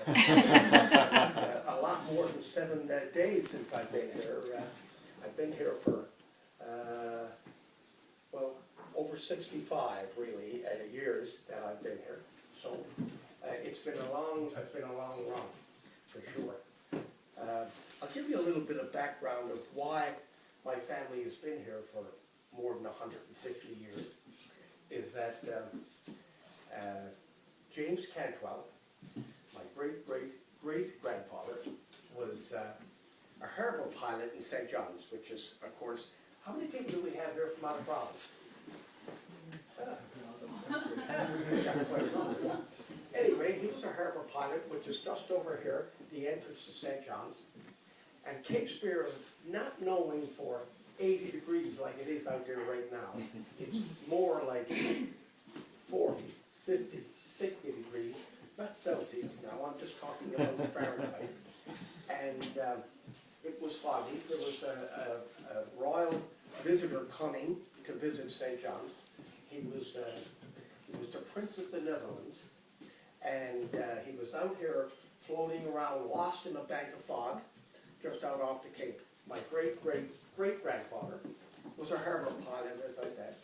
A lot more than 7 days since I've been here. I've been here for, well, over 65 really years that I've been here. So it's been a long run, for sure. I'll give you a little bit of background of why my family has been here for more than 150 years. Is that James Cantwell, my great-grandfather, was a harbour pilot in St. John's, which is, of course, how many people do we have here from out of province? Anyway, he was a harbour pilot, which is just over here, the entrance to St. John's. And Cape Spear, not knowing for 80 degrees like it is out there right now, it's more like 40, 50, 60 degrees, not Celsius now, I'm just talking about Fahrenheit. And it was foggy. There was a royal visitor coming to visit St. John's. He was the Prince of the Netherlands, and he was out here floating around, lost in a bank of fog, just out off the Cape. My great-grandfather was a harbour pilot, as I said,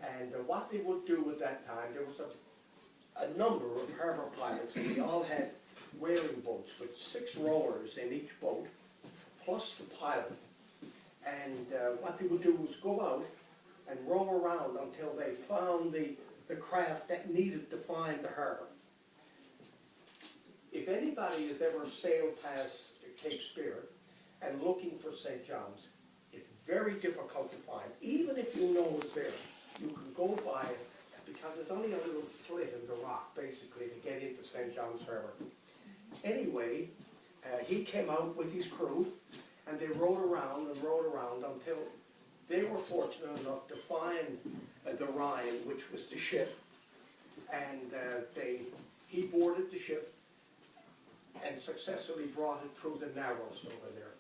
and what they would do at that time, there was a number of harbour pilots, and they all had whaling boats with 6 rowers in each boat, plus the pilot. And what they would do was go out and row around until they found the craft that needed to find the harbour. If anybody has ever sailed past Cape Spear and looking for St. John's, it's very difficult to find. Even if you know it's there, you can go by it because it's only a little slit in the rock, basically, to get into St. John's Harbour. Anyway, he came out with his crew, and they rowed around until they were fortunate enough to find the Rhine, which was the ship, and he boarded the ship and successfully brought it through the Narrows over there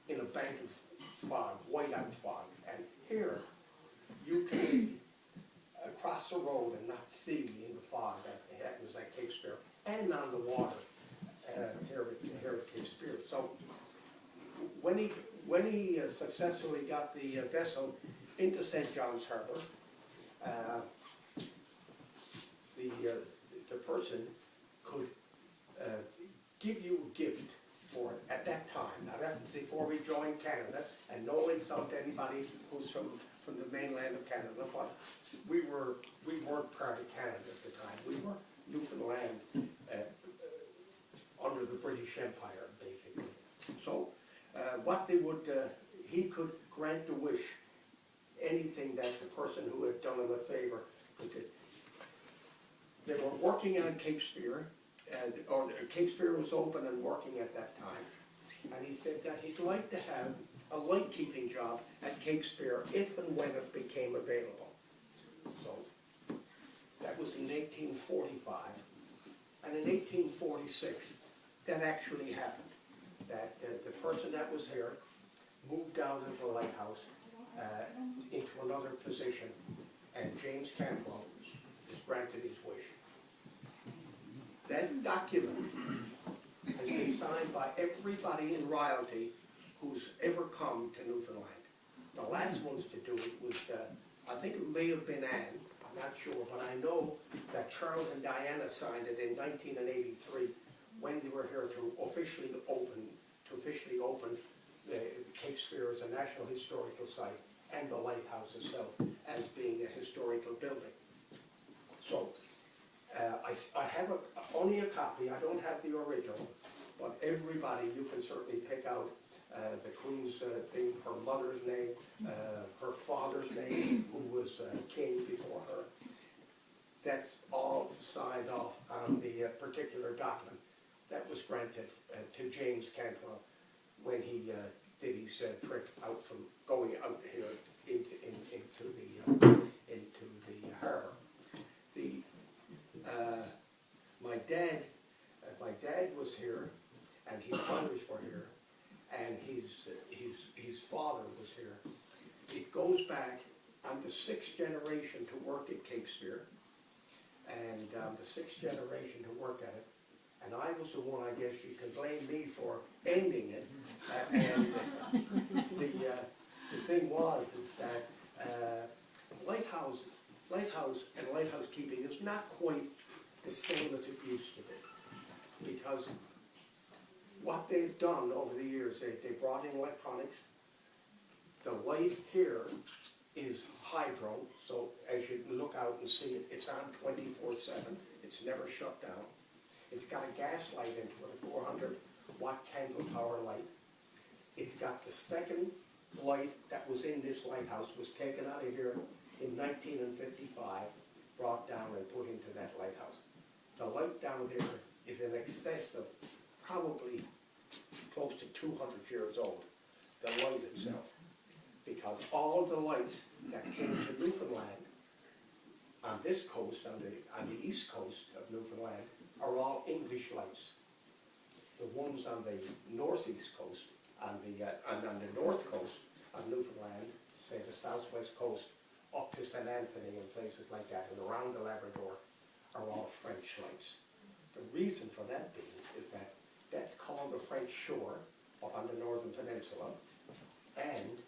in a bank of fog, whiteout fog. And here, you can be across the road and not see in the fog that happens at Cape Spear, and on the water here at Cape Spear. So when he successfully got the vessel into St. John's Harbour, the person could give you a gift for it at that time. Now that was before we joined Canada, and no insult to anybody who's from the mainland of Canada, but we weren't part of Canada at the time. We were Newfoundland under the British Empire, basically. So what they would, he could grant a wish, anything that the person who had done him a favor could do. They were working on Cape Spear, or Cape Spear was open and working at that time, and he said that he'd like to have a light-keeping job at Cape Spear if and when it became available. So that was in 1845, and in 1846 that actually happened. That the person that was here moved out of the lighthouse into another position, and James Cantwell was granted his wish. That document has been signed by everybody in royalty who's ever come to Newfoundland. The last ones to do it was, I think it may have been Anne, I'm not sure, but I know that Charles and Diana signed it in 1983 when they were here to officially open the Cape Spear as a National Historical Site and the lighthouse itself as being a historical building. So I have only a copy. I don't have the original, but everybody, you can certainly pick out the Queen's thing, her mother's name, her father's name, who was king before her. That's all signed off on the particular document that was granted to James Cantwell when he did his trip out from going out here into the harbour. My dad was here, and his brothers were here, and his father was here. It goes back. I'm the 6th generation to work at Cape Spear, and I'm the 6th generation to work at it. and I was the one, I guess you could blame me for ending it. And the thing was is that lighthouse and lighthouse keeping is not quite the same as it used to be, because what they've done over the years, they brought in electronics. The light here is hydro, so as you look out and see it, it's on 24/7. It's never shut down. It's got a gas light into it, a 400-watt candle power light. It's got the second light that was in this lighthouse, was taken out of here in 1955, brought down and put into that lighthouse. The light down there is in excess of probably close to 200 years old, the light itself. Because all the lights that came to Newfoundland on this coast, on the east coast of Newfoundland, are all English lights. The ones on the northeast coast, on the north coast of Newfoundland, say the southwest coast, up to St. Anthony and places like that, and around the Labrador, are all French lights. The reason for that being is that that's called the French shore up on the northern peninsula, and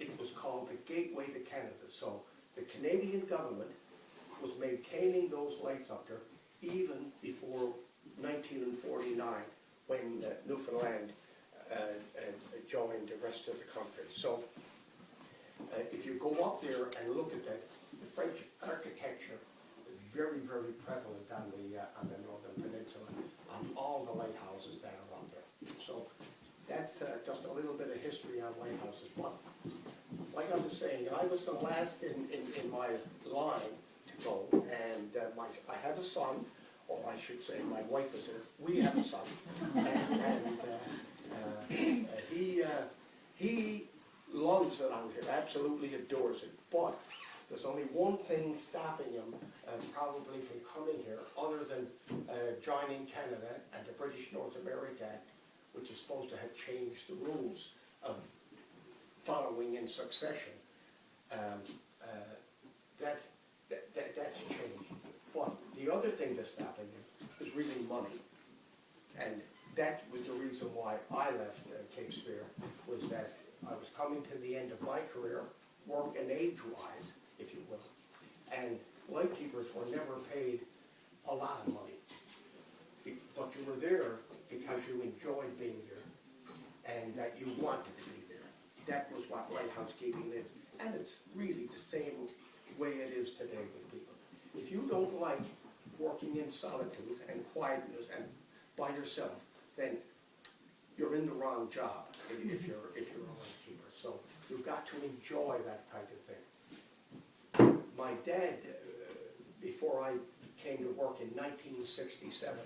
it was called the gateway to Canada. So the Canadian government was maintaining those lights up there even before 1949, when Newfoundland joined the rest of the country. So if you go up there and look at that, the French architecture is very, very prevalent on the northern peninsula, on all the lighthouses that are up there. So that's just a little bit of history on lighthouses. But like I was saying, I was the last in my line to go, and I have a son, or I should say my wife is here. We have a son, and he loves it out here, absolutely adores it. But there's only one thing stopping him probably from coming here, other than joining Canada and the British North America Act, which is supposed to have changed the rules of following in succession. That's changed. But the other thing that's stopping him is really money. And that was the reason why I left Cape Spear, was that I was coming to the end of my career, work and age-wise, if you will. And lightkeepers were never paid a lot of money. But you were there because you enjoyed being there and that you wanted to be there. That was what lighthouse keeping is. And it's really the same way it is today with people. If you don't like working in solitude and quietness and by yourself, then you're in the wrong job if you're a lightkeeper. So you've got to enjoy that type of thing. My dad, before I came to work in 1967,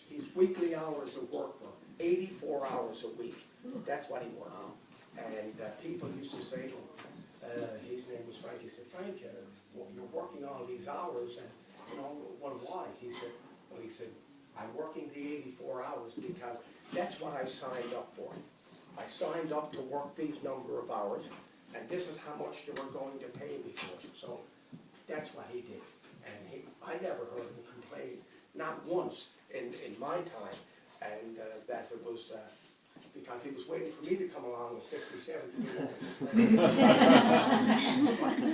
his weekly hours of work were 84 hours a week. That's what he worked. And people used to say to him, his name was Frank, he said, Frank, you're working all these hours, and you know, why? He said, I'm working the 84 hours because that's what I signed up for. I signed up to work these number of hours, and this is how much they were going to pay me for. So that's what he did. And I never heard him complain, not once in my time, and that it was because he was waiting for me to come along at 67 to be working.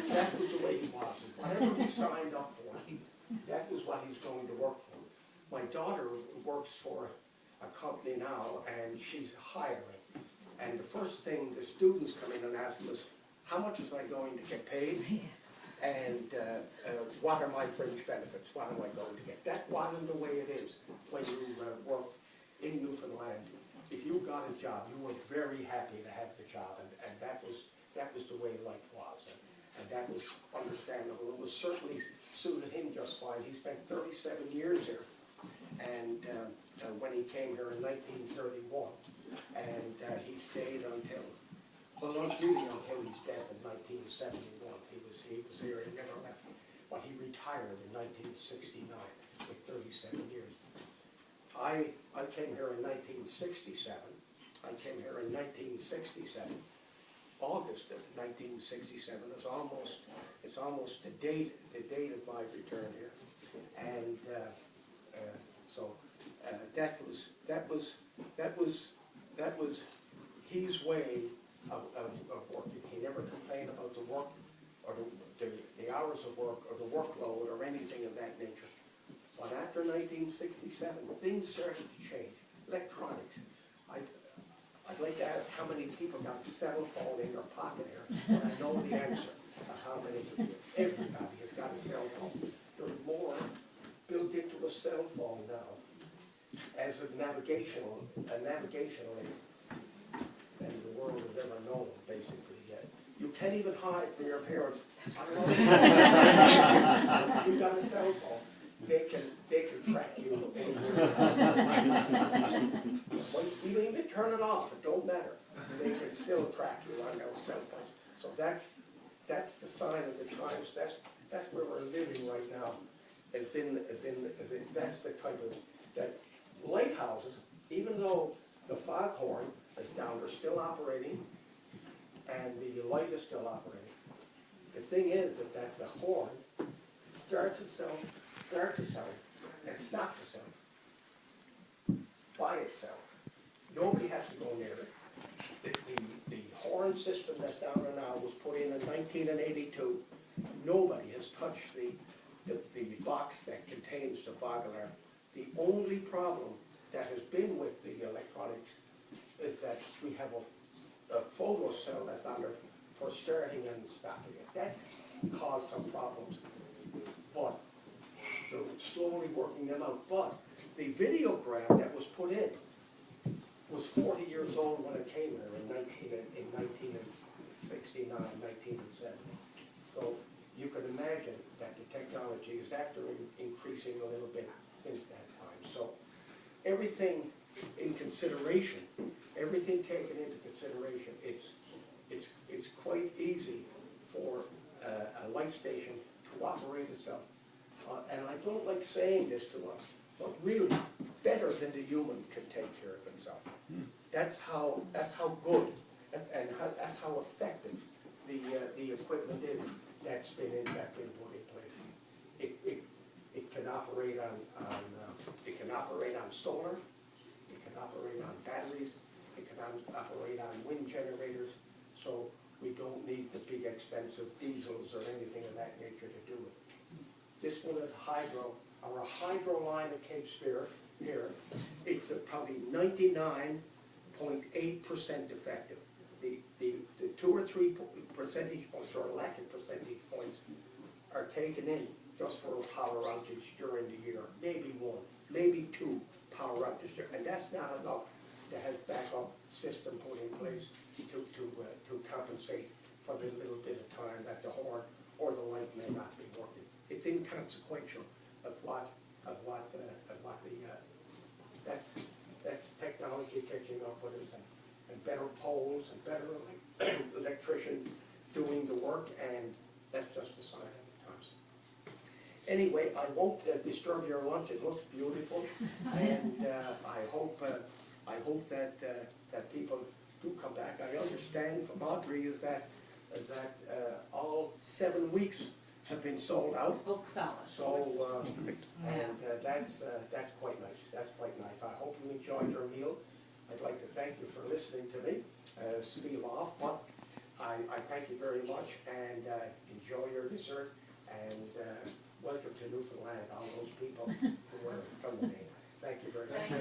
That was the way he was. Whatever he signed up for, that was what he's going to work for. My daughter works for a company now, and she's hiring. And the first thing the students come in and ask us, how much is I going to get paid? And what are my fringe benefits? What am I going to get? That wasn't the way it is when you worked in Newfoundland. If you got a job, you were very happy to have the job, and that was the way life was, and that was understandable. It was certainly suited him just fine. He spent 37 years here, and when he came here in 1931, and he stayed until, well, not really until his death in 1971. He was here, he never left, but he retired in 1969 with 37 years. I came here in 1967. I came here in 1967. August of 1967 is almost the date of my return here, and so that was his way of working. He never complained about the work or the hours of work or the workload or anything of that nature. But after 1967, things started to change. Electronics. I'd like to ask how many people got a cell phone in their pocket here, and I know the answer to how many people. Everybody has got a cell phone. There's more built into a cell phone now as a navigational aid than the world has ever known, basically. You can't even hide from your parents. You've got a cell phone. They can track you anywhere. Even if you turn it off, it don't matter. They can still track you on those cell phones. So that's the sign of the times. That's where we're living right now. That's the type of that lighthouses. Even though the foghorn is down, they're still operating, and the light is still operating. The thing is that the horn starts itself, and stops itself by itself. Nobody has to go near it. The horn system that's down there now was put in 1982. Nobody has touched the box that contains the fog alarm. The only problem that has been with the electronics is that we have a photo cell that's on there for starting and stopping it. That's caused some problems, but they're slowly working them out. But the videograph that was put in was 40 years old when it came here in 1969, 1970. So you can imagine that the technology is after increasing a little bit since that time. So everything in consideration, everything taken into consideration, it's quite easy for a light station to operate itself. And I don't like saying this to us, but really better than the human can take care of itself. That's how good and that's how effective the equipment is that's been put in place. It can operate on solar. It can operate on batteries. It can operate on wind generators. So we don't need the big expensive diesels or anything of that nature to do it. This one is hydro. Our hydro line at Cape Spear here, it's probably 99.8% effective. The 2 or 3 percentage points or lack of percentage points are taken in just for a power outage during the year. Maybe 1, maybe 2 power outages, and that's not enough to have backup system put in place to compensate for the little bit of time that the horn or the light may not be working. It's inconsequential of what that's technology catching up with us, and better poles and better electrician doing the work, and that's just a sign of the times. Anyway, I won't disturb your lunch. It looks beautiful, and I hope that people do come back. I understand from Audrey is that all 7 weeks have been sold out. Book solid. So and that's quite nice. That's quite nice. I hope you enjoyed your meal. I'd like to thank you for listening to me spiel off, but I thank you very much, and enjoy your dessert, and welcome to Newfoundland, all those people who are from the mainland. Thank you very much.